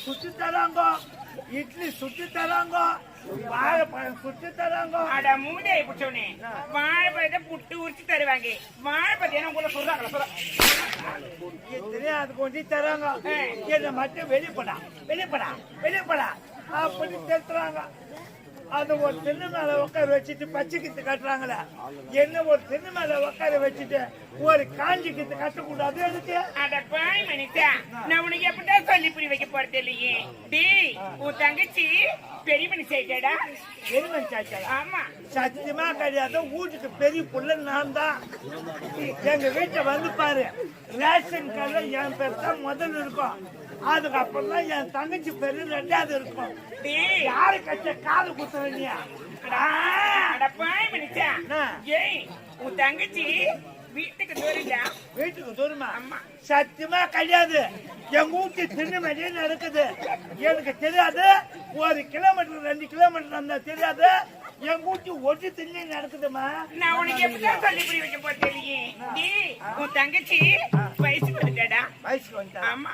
சுத்தி தராங்க, இட்லி சுத்தி தராங்க, வாழைப்பழம் சுத்தி தராங்க. அட மூதே பிடிச்சோனே வாழைப்பழத்தை புட்டு உரிச்சு தருவாங்க. வாழைப்பழத்தை என்ன உங்களை சொல்றாங்களா? தெரியாது கொஞ்சம் தராங்க. என்ன மட்டும் வெளிப்படா வெளிப்படா வெளிப்படா அப்படி செலுத்துறாங்க. அது ஒரு திண்ணு மேல உட்கார வச்சுட்டு பச்சை கித்து கட்டுறாங்களே, என்ன ஒரு திண்ணு மேல உட்கார வச்சுட்டு ஒரு காஞ்சி கித்து கட்டக்கூடாது. எதுக்கு? அட பாய் மனிதா, நான் உனக்கு எப்படிதான் சொல்லி புரிய வைக்க போறது இல்லையே. டி உன் தங்கச்சி பெரிய மனுஷி ஆயிட்டாடா. பெரிய மனுஷி ஆயிட்டா? ஆமா, சத்தியமா கிடையாது. வீட்டுக்கு பெரிய புள்ள நான் தான். எங்க வீட்டை வந்து பாரு, ரேஷன் கார்டுல என் பேர் தான் முதல்ல இருக்கும். அதுக்கப்புறம் தான் என் தங்கச்சி பேரு ரெண்டாவது இருக்கும். யாரு கட்ட காது குத்துறீங்க? அட பாய் மனிதா, ஏய் உன் தங்கச்சி வீட்டுக்கு தூரண்டா. வீட்டுக்கு தூரமா? ஆமா, சத்தியமா கிடையாது. எங்க வீட்டு திண்ணு மேலே நடக்குது. எனக்கு தெரியாது. 1 கிலோமீட்டர் 2 கிலோமீட்டர் வந்தா தெரியாது. என் வீட்டு ஒட்டு திண்ணு நடக்குதுமா. நான் உனக்கு எப்படிதான் சொல்லி புரிய வைக்க போறது இல்லையே. உன் தங்கச்சி வயசுக்கு வந்துட்டாடா. வயசுக்கு வந்துட்டா? ஆமா.